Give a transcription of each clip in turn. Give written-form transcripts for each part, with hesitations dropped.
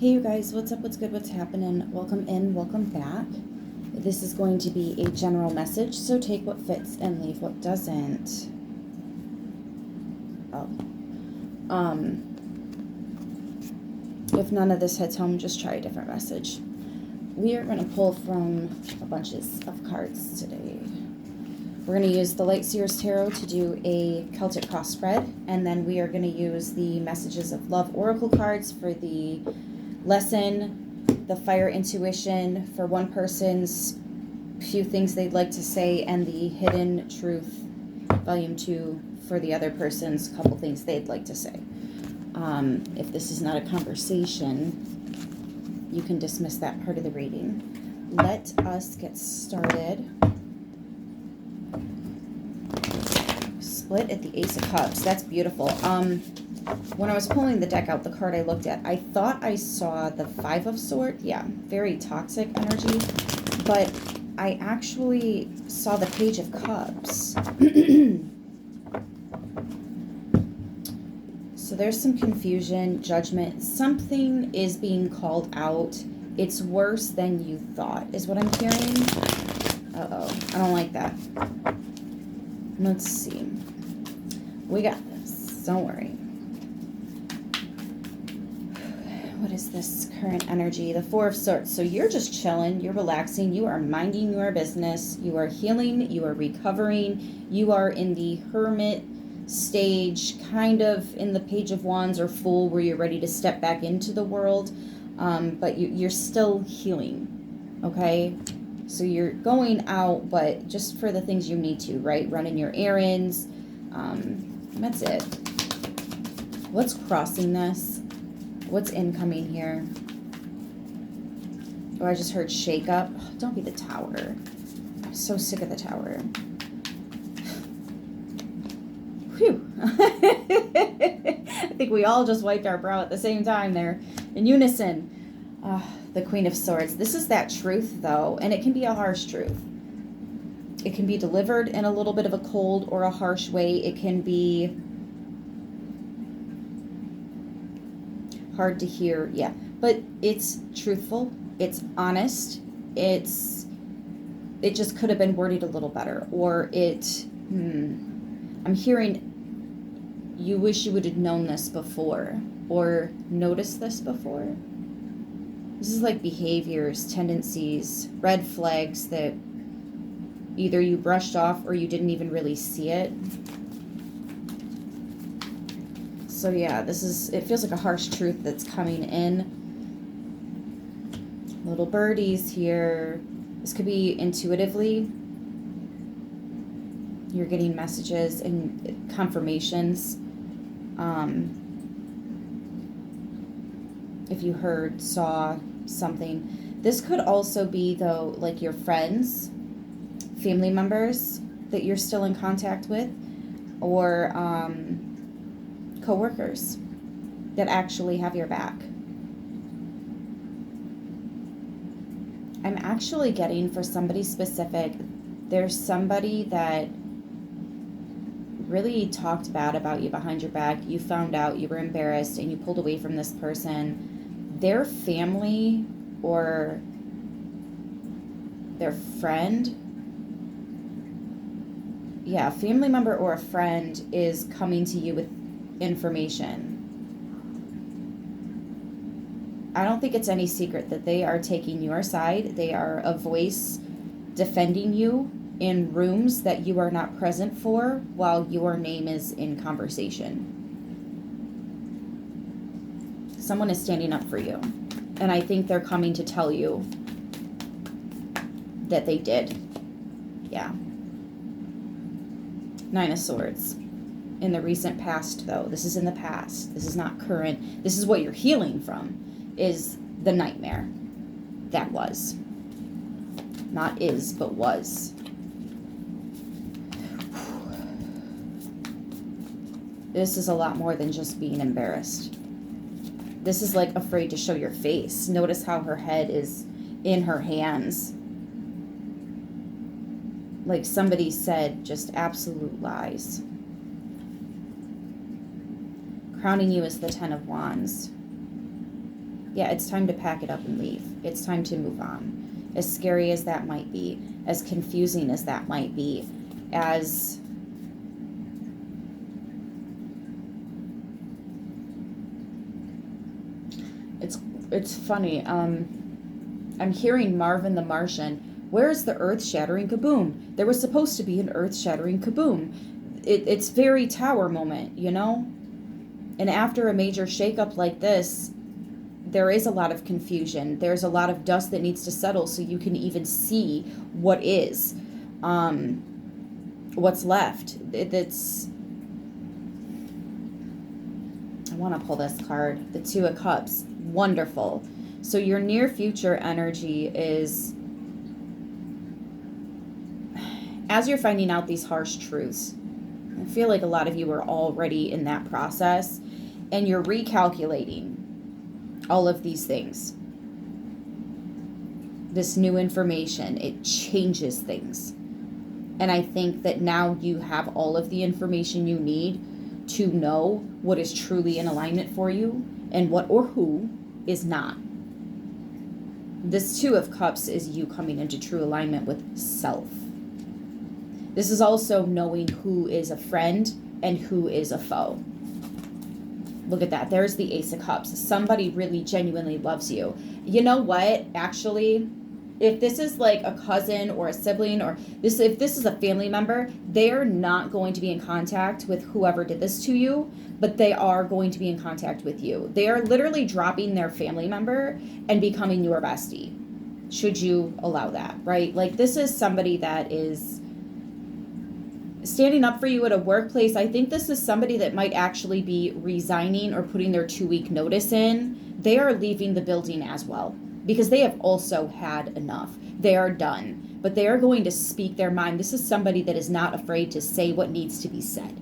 Hey you guys, what's up, what's good, what's happening? Welcome in, welcome back. This is going to be a general message, so take what fits and leave what doesn't. If none of this hits home, just try a different message. We are going to pull from a bunch of cards today. We're going to use the Light Seers Tarot to do a Celtic cross spread, and then we are going to use the Messages of Love Oracle cards for the lesson, the Fire Intuition for one person's few things they'd like to say, and the Hidden Truth Volume 2 for the other person's couple things they'd like to say. If this is not a conversation, you can dismiss that part of the reading. Let us get started. Split at the Ace of Cups. That's beautiful. When I was pulling the deck out, the card I looked at, I thought I saw the Five of Swords. Yeah, very toxic energy. But I actually saw the Page of Cups. So there's some confusion, judgment. Something is being called out. It's worse than you thought, is what I'm hearing. Uh-oh. I don't like that. Let's see. We got this. Don't worry. What is this current energy? The Four of Swords. So you're just chilling. You're relaxing. You are minding your business. You are healing. You are recovering. You are in the hermit stage, kind of in the Page of Wands or Fool, where you're ready to step back into the world. But you're still healing. Okay? So you're going out, but just for the things you need to, right? Running your errands. That's it. What's crossing this? What's incoming here? Oh, I just heard shake up. Oh, don't be the Tower. I'm so sick of the Tower. Whew. I think we all just wiped our brow at the same time there. In unison. The Queen of Swords. This is that truth, though, and it can be a harsh truth. It can be delivered in a little bit of a cold or a harsh way. It can be hard to hear, yeah. But it's truthful. It's honest. It just could have been worded a little better. Or I'm hearing you wish you would have known this before or noticed this before. This is like behaviors, tendencies, red flags that either you brushed off or you didn't even really see it. So yeah, it feels like a harsh truth that's coming in. Little birdies here. This could be intuitively. You're getting messages and confirmations. If you heard, saw something. This could also be, though, like your friends, family members that you're still in contact with, or co-workers that actually have your back. I'm actually getting, for somebody specific, there's somebody that really talked bad about you behind your back. You found out, you were embarrassed, and you pulled away from this person. Their family or their friend, yeah, family member or a friend is coming to you with information. I don't think it's any secret that they are taking your side. They are a voice defending you in rooms that you are not present for while your name is in conversation. Someone is standing up for you. And I think they're coming to tell you that they did. Yeah. Nine of Swords. In the recent past, though. This is in the past. This is not current. This is what you're healing from, is the nightmare that was. Not is, but was. This is a lot more than just being embarrassed. This is like afraid to show your face. Notice how her head is in her hands. Like somebody said, just absolute lies. Crowning you as the Ten of Wands. Yeah, it's time to pack it up and leave. It's time to move on. As scary as that might be, as confusing as that might be, as it's funny. I'm hearing Marvin the Martian. Where's the earth-shattering kaboom? There was supposed to be an earth-shattering kaboom. It's very Tower moment, you know? And after a major shakeup like this, there is a lot of confusion. There's a lot of dust that needs to settle so you can even see what is, what's left. I want to pull this card, the Two of Cups. Wonderful. So your near future energy is, as you're finding out these harsh truths, I feel like a lot of you are already in that process, and you're recalculating all of these things. This new information, it changes things. And I think that now you have all of the information you need to know what is truly in alignment for you and what or who is not. This Two of Cups is you coming into true alignment with self. This is also knowing who is a friend and who is a foe. Look at that. There's the Ace of Cups. Somebody really genuinely loves you. You know what? Actually, if this is like a cousin or a sibling, or if this is a family member, they're not going to be in contact with whoever did this to you, but they are going to be in contact with you. They are literally dropping their family member and becoming your bestie. Should you allow that, right? Like, this is somebody that is standing up for you at a workplace. I think this is somebody that might actually be resigning or putting their 2-week notice in. They are leaving the building as well because they have also had enough. They are done, but they are going to speak their mind. This is somebody that is not afraid to say what needs to be said.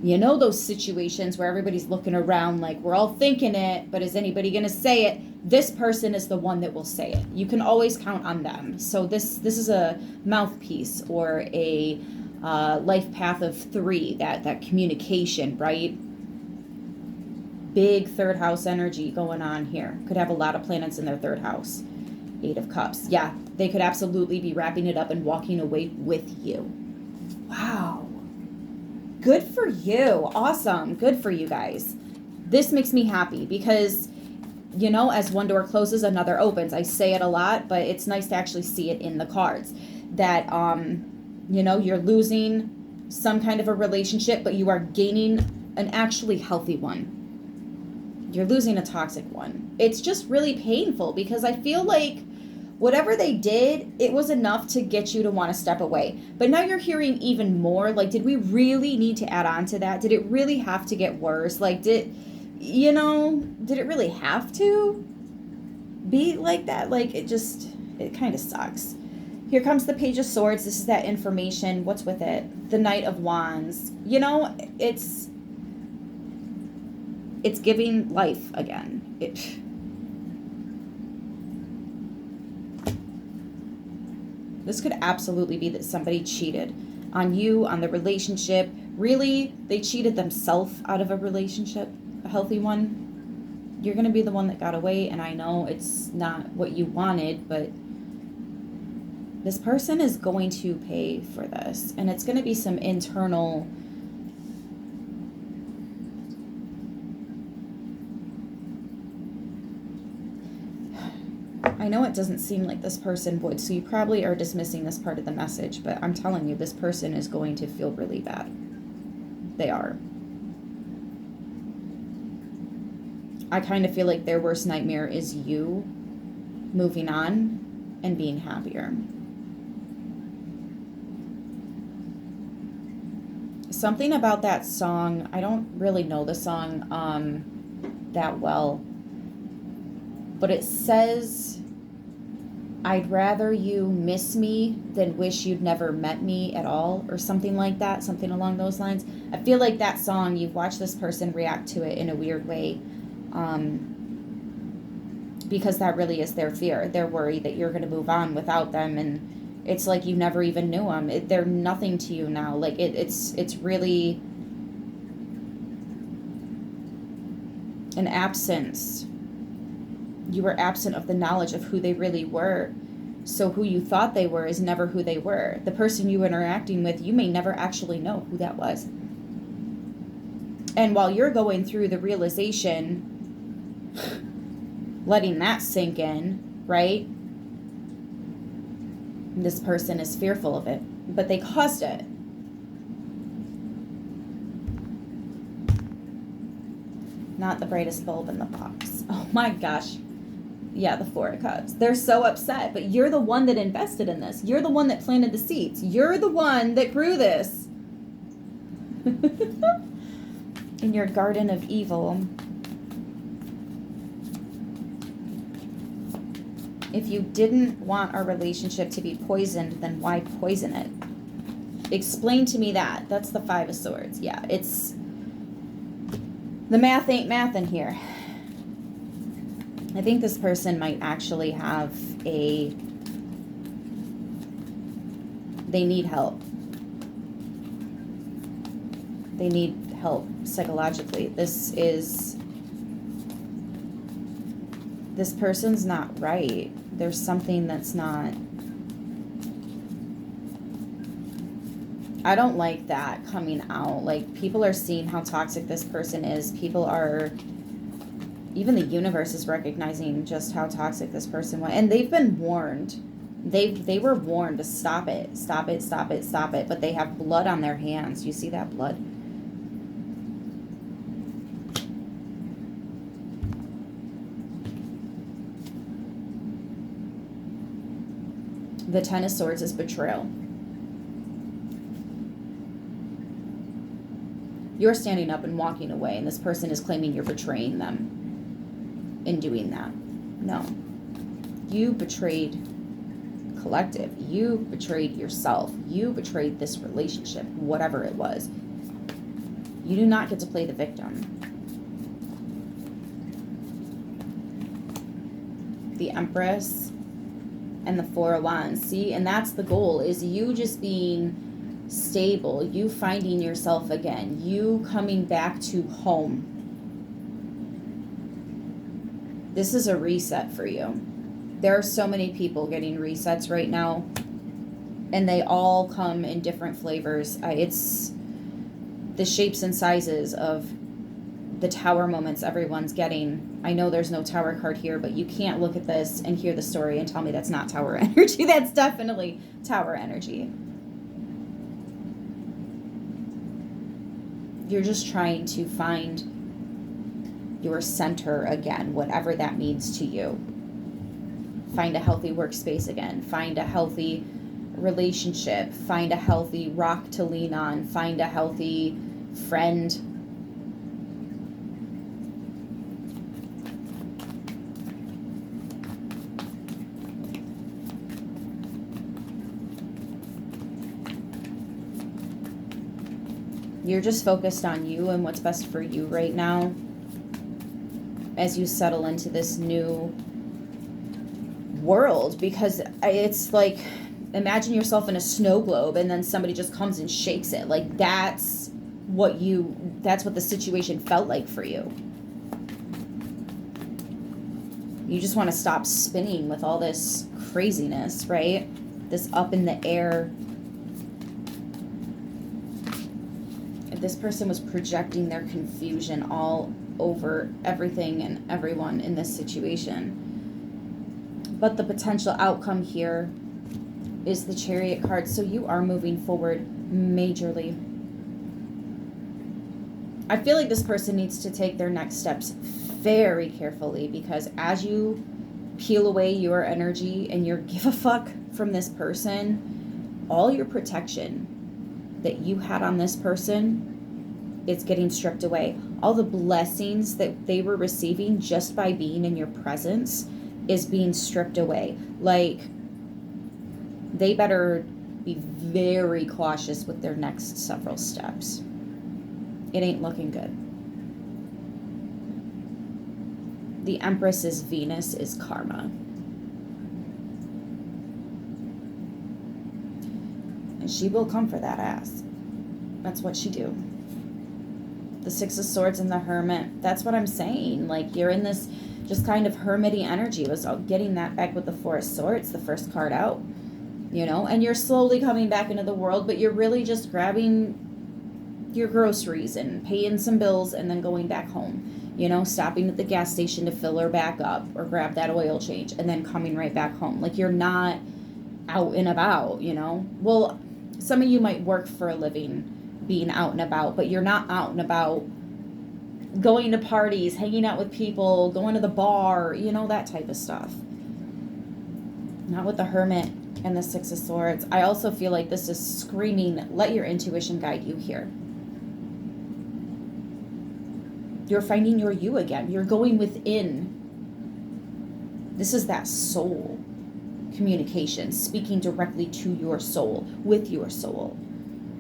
You know, those situations where everybody's looking around like we're all thinking it, but is anybody going to say it? This person is the one that will say it. You can always count on them. So this is a mouthpiece or a life path of 3, that communication, right? Big third house energy going on here. Could have a lot of planets in their third house. 8 of Cups. Yeah, they could absolutely be wrapping it up and walking away with you. Wow. Good for you. Awesome. Good for you guys. This makes me happy because, you know, as one door closes, another opens. I say it a lot, but it's nice to actually see it in the cards. That, you know, you're losing some kind of a relationship, but you are gaining an actually healthy one. You're losing a toxic one. It's just really painful because I feel like whatever they did, it was enough to get you to want to step away. But now you're hearing even more. Like, did we really need to add on to that? Did it really have to get worse? Like, did it really have to be like that? Like, it kind of sucks. Here comes the Page of Swords. This is that information. What's with it? The Knight of Wands. You know, it's giving life again. This could absolutely be that somebody cheated on you, on the relationship. Really, they cheated themselves out of a relationship, a healthy one. You're going to be the one that got away, and I know it's not what you wanted, but this person is going to pay for this, and it's going to be some internal I know it doesn't seem like this person would, so you probably are dismissing this part of the message, but I'm telling you, this person is going to feel really bad. They are. I kind of feel like their worst nightmare is you moving on and being happier. Something about that song, I don't really know the song that well, but it says, I'd rather you miss me than wish you'd never met me at all, or something like that, something along those lines. I feel like that song, you've watched this person react to it in a weird way, because that really is their fear. They're worried that you're going to move on without them, and it's like you never even knew them. They're nothing to you now. Like, it's really an absence You were absent of the knowledge of who they really were. So who you thought they were is never who they were. The person you were interacting with, you may never actually know who that was. And while you're going through the realization, letting that sink in, right? This person is fearful of it, but they caused it. Not the brightest bulb in the box. Oh my gosh. Yeah, the Four of Cups. They're so upset, but you're the one that invested in this. You're the one that planted the seeds. You're the one that grew this. In your garden of evil. If you didn't want our relationship to be poisoned, then why poison it? Explain to me that. That's the Five of Swords. Yeah, it's... the math ain't math in here. I think this person might actually have a... they need help. They need help psychologically. This person's not right. There's something that's not... I don't like that coming out. Like, people are seeing how toxic this person is. People are... even the universe is recognizing just how toxic this person was. And they've been warned. They were warned to stop it. Stop it, stop it, stop it. But they have blood on their hands. You see that blood? The Ten of Swords is betrayal. You're standing up and walking away, and this person is claiming you're betraying them in doing that. No. You betrayed collective. You betrayed yourself. You betrayed this relationship, whatever it was. You do not get to play the victim. The Empress and the Four of Wands. See, and that's the goal, is you just being stable, you finding yourself again, you coming back to home. This is a reset for you. There are so many people getting resets right now, and they all come in different flavors. It's the shapes and sizes of the tower moments everyone's getting. I know there's no tower card here, but you can't look at this and hear the story and tell me that's not tower energy. That's definitely tower energy. You're just trying to find your center again, whatever that means to you. Find a healthy workspace again. Find a healthy relationship. Find a healthy rock to lean on. Find a healthy friend. You're just focused on you and what's best for you right now as you settle into this new world, because it's like, imagine yourself in a snow globe and then somebody just comes and shakes it. Like, that's what the situation felt like for you. You just want to stop spinning with all this craziness, right? This up in the air. This person was projecting their confusion all over everything and everyone in this situation. But the potential outcome here is the Chariot card. So you are moving forward majorly. I feel like this person needs to take their next steps very carefully, because as you peel away your energy and your give a fuck from this person, all your protection that you had on this person, it's getting stripped away. All the blessings that they were receiving just by being in your presence is being stripped away. Like, they better be very cautious with their next several steps. It ain't looking good. The Empress's Venus is karma. And she will come for that ass. That's what she do. The Six of Swords and the Hermit. That's what I'm saying. Like, you're in this just kind of hermity energy. Was getting that back with the Four of Swords, the first card out, you know, and you're slowly coming back into the world, but you're really just grabbing your groceries and paying some bills and then going back home, you know, stopping at the gas station to fill her back up or grab that oil change and then coming right back home. Like, you're not out and about, you know. Well, some of you might work for a living being out and about, but you're not out and about going to parties, hanging out with people, going to the bar, you know, that type of stuff. Not with the Hermit and the Six of Swords. I also feel like this is screaming, let your intuition guide you here. You're finding your you again. You're going within. This is that soul communication, speaking directly to your soul, with your soul.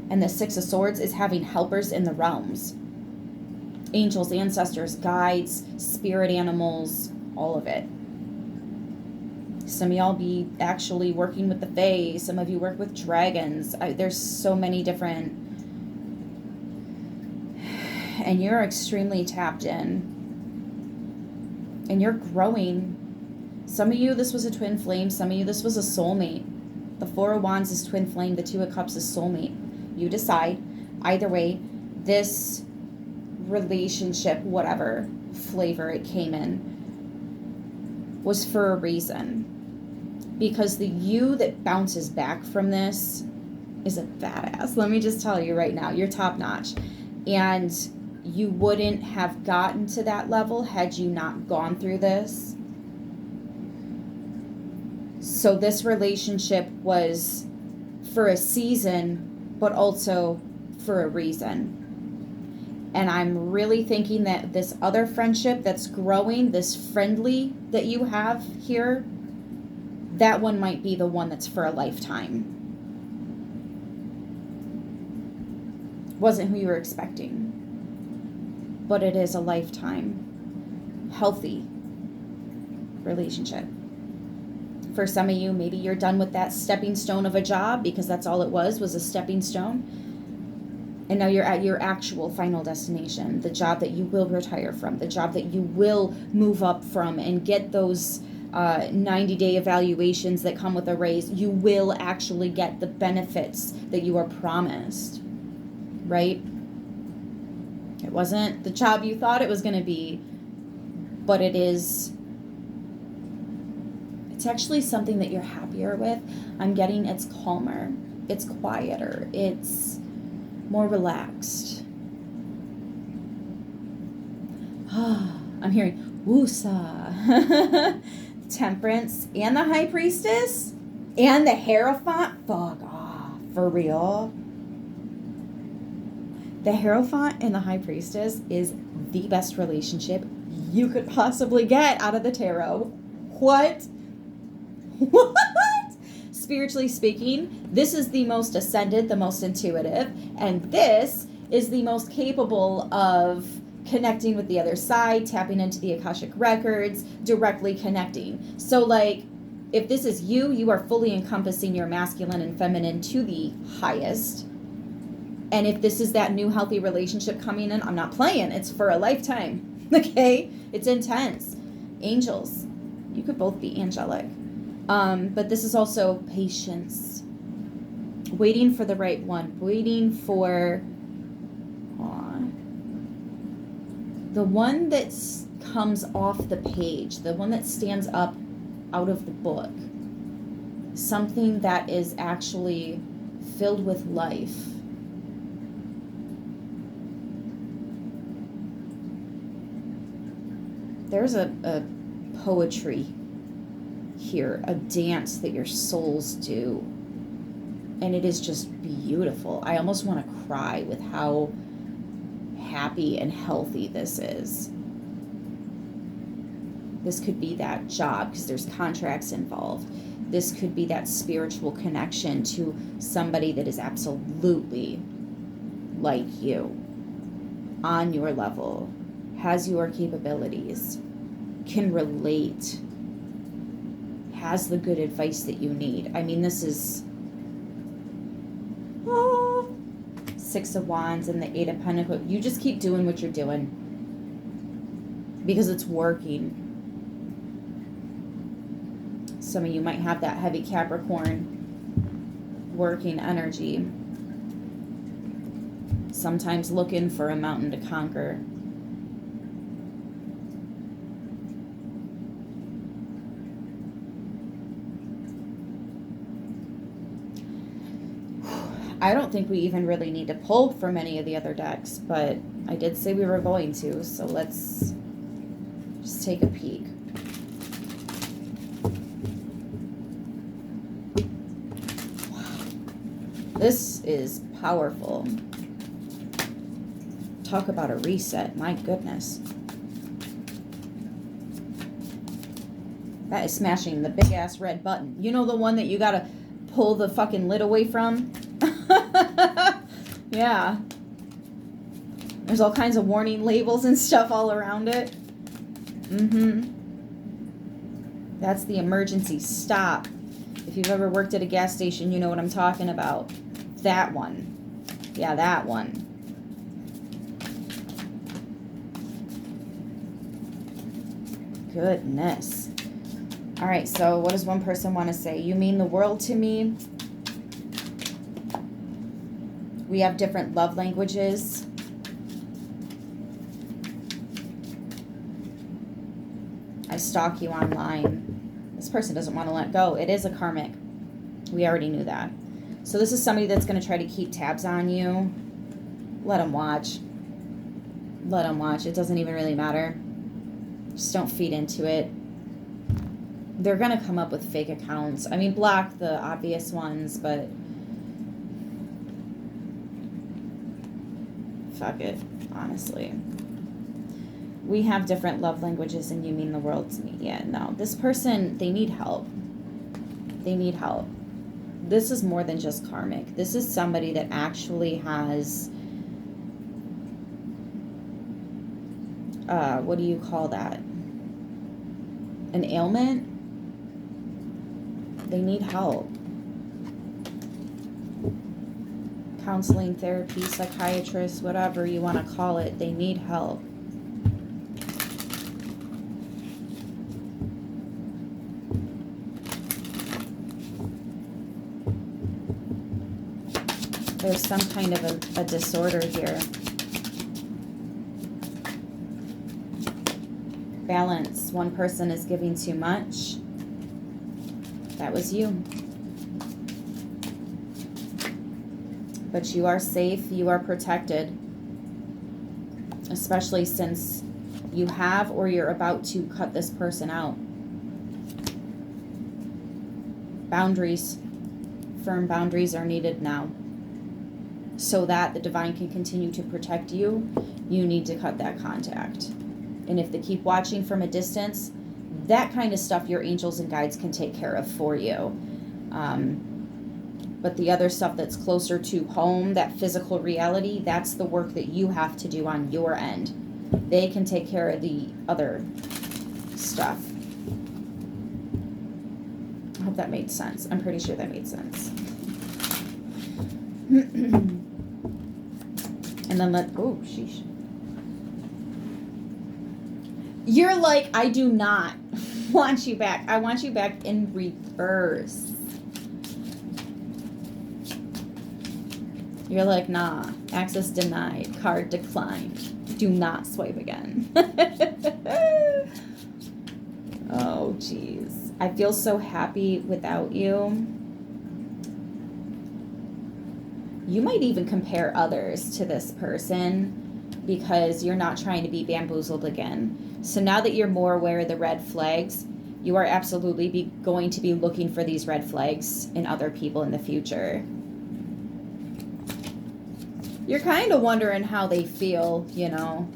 And the Six of Swords is having helpers in the realms. Angels, ancestors, guides, spirit animals, all of it. Some of y'all be actually working with the Fae. Some of you work with dragons. There's so many different... And you're extremely tapped in. And you're growing. Some of you, this was a twin flame. Some of you, this was a soulmate. The Four of Wands is twin flame. The Two of Cups is soulmate. You decide. Either way, this relationship, whatever flavor it came in, was for a reason. Because the you that bounces back from this is a badass. Let me just tell you right now, you're top notch. And you wouldn't have gotten to that level had you not gone through this. So this relationship was for a season, but also for a reason. And I'm really thinking that this other friendship that's growing, this friendly that you have here, that one might be the one that's for a lifetime. Wasn't who you were expecting. But it is a lifetime, healthy relationship. For some of you, maybe you're done with that stepping stone of a job, because that's all it was a stepping stone. And now you're at your actual final destination, the job that you will retire from, the job that you will move up from and get those 90-day evaluations that come with a raise. You will actually get the benefits that you are promised, right? It wasn't the job you thought it was going to be, but it is. It's actually something that you're happier with. I'm getting it's calmer, it's quieter, it's more relaxed. I'm hearing Wusa, Temperance, and the High Priestess, and the Hierophant. Fuck off, for real. The Hierophant and the High Priestess is the best relationship you could possibly get out of the tarot. What? What? Spiritually speaking, this is the most ascended, the most intuitive, and this is the most capable of connecting with the other side, tapping into the Akashic records, directly connecting. So, like, if this is you, you are fully encompassing your masculine and feminine to the highest. And if this is that new healthy relationship coming in, I'm not playing. It's for a lifetime. Okay? It's intense. Angels. You could both be angelic. But this is also patience. Waiting for the right one. Waiting for the one that comes off the page. The one that stands up out of the book. Something that is actually filled with life. There's a poetry here, a dance that your souls do, and it is just beautiful. I almost want to cry with how happy and healthy this is. This could be that job, because there's contracts involved. This could be that spiritual connection to somebody that is absolutely like you, on your level, has your capabilities, can relate, has the good advice that you need. I mean, this is Six of Wands and the Eight of Pentacles. You just keep doing what you're doing because it's working. Some of you might have that heavy Capricorn working energy. Sometimes looking for a mountain to conquer. I don't think we even really need to pull from any of the other decks, but I did say we were going to, so let's just take a peek. Wow. This is powerful. Talk about a reset, my goodness. That is smashing the big ass red button. You know, the one that you gotta pull the fucking lid away from? Yeah. There's all kinds of warning labels and stuff all around it. That's the emergency stop. If you've ever worked at a gas station, you know what I'm talking about. That one. Yeah, that one. Goodness. All right, so what does one person want to say? You mean the world to me. We have different love languages. I stalk you online. This person doesn't want to let go. It is a karmic. We already knew that. So this is somebody that's going to try to keep tabs on you. Let them watch. Let them watch. It doesn't even really matter. Just don't feed into it. They're going to come up with fake accounts. I mean, block the obvious ones, but fuck it, honestly. We have different love languages and you mean the world to me. Yeah, no. This person, they need help. They need help. This is more than just karmic. This is somebody that actually has, what do you call that? An ailment? They need help. Counseling, therapy, psychiatrist, whatever you want to call it, they need help. There's some kind of a disorder here. Balance. One person is giving too much. That was you. But you are safe, you are protected. Especially since you have or you're about to cut this person out. Boundaries. Firm boundaries are needed now. So that the divine can continue to protect you, you need to cut that contact. And if they keep watching from a distance, that kind of stuff your angels and guides can take care of for you. But the other stuff that's closer to home, that physical reality, that's the work that you have to do on your end. They can take care of the other stuff. I hope that made sense. I'm pretty sure that made sense. And then oh, sheesh. You're like, I do not want you back. I want you back in reverse. You're like, nah, access denied, card declined. Do not swipe again. Oh, jeez. I feel so happy without you. You might even compare others to this person because you're not trying to be bamboozled again. So now that you're more aware of the red flags, you are absolutely going to be looking for these red flags in other people in the future. You're kind of wondering how they feel, you know.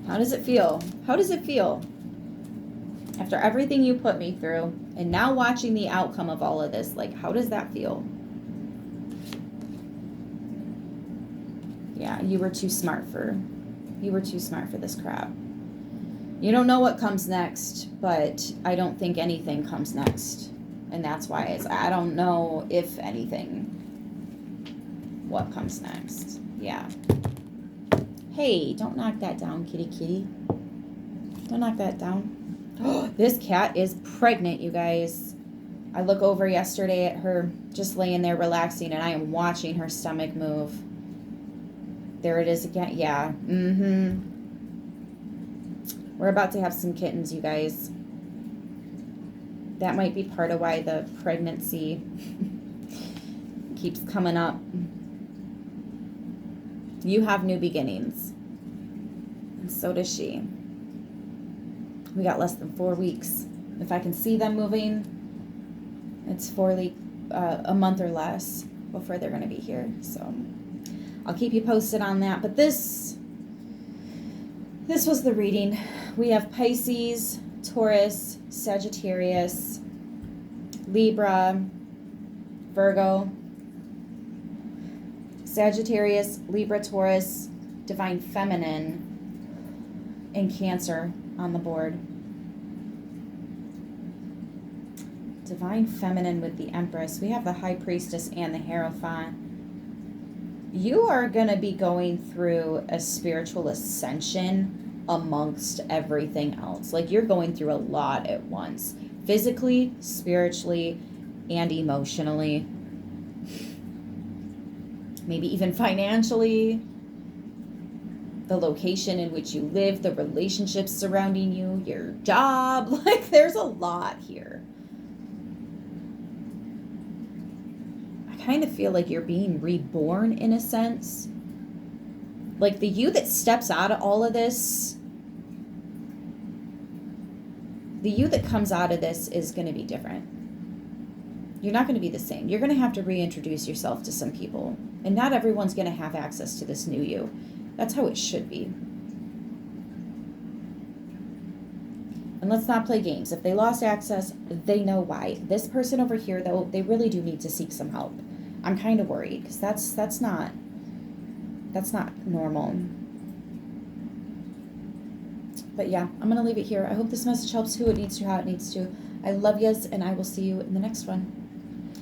How does it feel? How does it feel? After everything you put me through, and now watching the outcome of all of this, like, how does that feel? Yeah, you were too smart for this crap. You don't know what comes next, but I don't think anything comes next. And that's why I don't know if anything, what comes next. Yeah. Hey, don't knock that down, kitty kitty. Don't knock that down. Oh, this cat is pregnant, you guys. I look over yesterday at her just laying there relaxing, and I am watching her stomach move. There it is again. Yeah. We're about to have some kittens, you guys. That might be part of why the pregnancy keeps coming up. You have new beginnings. And so does she. We got less than 4 weeks. If I can see them moving, it's a month or less before they're going to be here. So I'll keep you posted on that. But this was the reading. We have Pisces, Taurus, Sagittarius, Libra, Virgo, Sagittarius, Libra, Taurus, Divine Feminine, and Cancer on the board. Divine Feminine with the Empress. We have the High Priestess and the Hierophant. You are going to be going through a spiritual ascension amongst everything else. Like, you're going through a lot at once. Physically, spiritually, and emotionally. Maybe even financially. The location in which you live, the relationships surrounding you, your job. Like, there's a lot here. I kind of feel like you're being reborn in a sense. Like, the you that steps out of all of this, the you that comes out of this is going to be different. You're not going to be the same. You're going to have to reintroduce yourself to some people. And not everyone's going to have access to this new you. That's how it should be. And let's not play games. If they lost access, they know why. This person over here, though, they really do need to seek some help. I'm kind of worried because that's not normal. But yeah, I'm going to leave it here. I hope this message helps who it needs to, how it needs to. I love yous, and I will see you in the next one.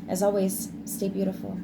As always, stay beautiful.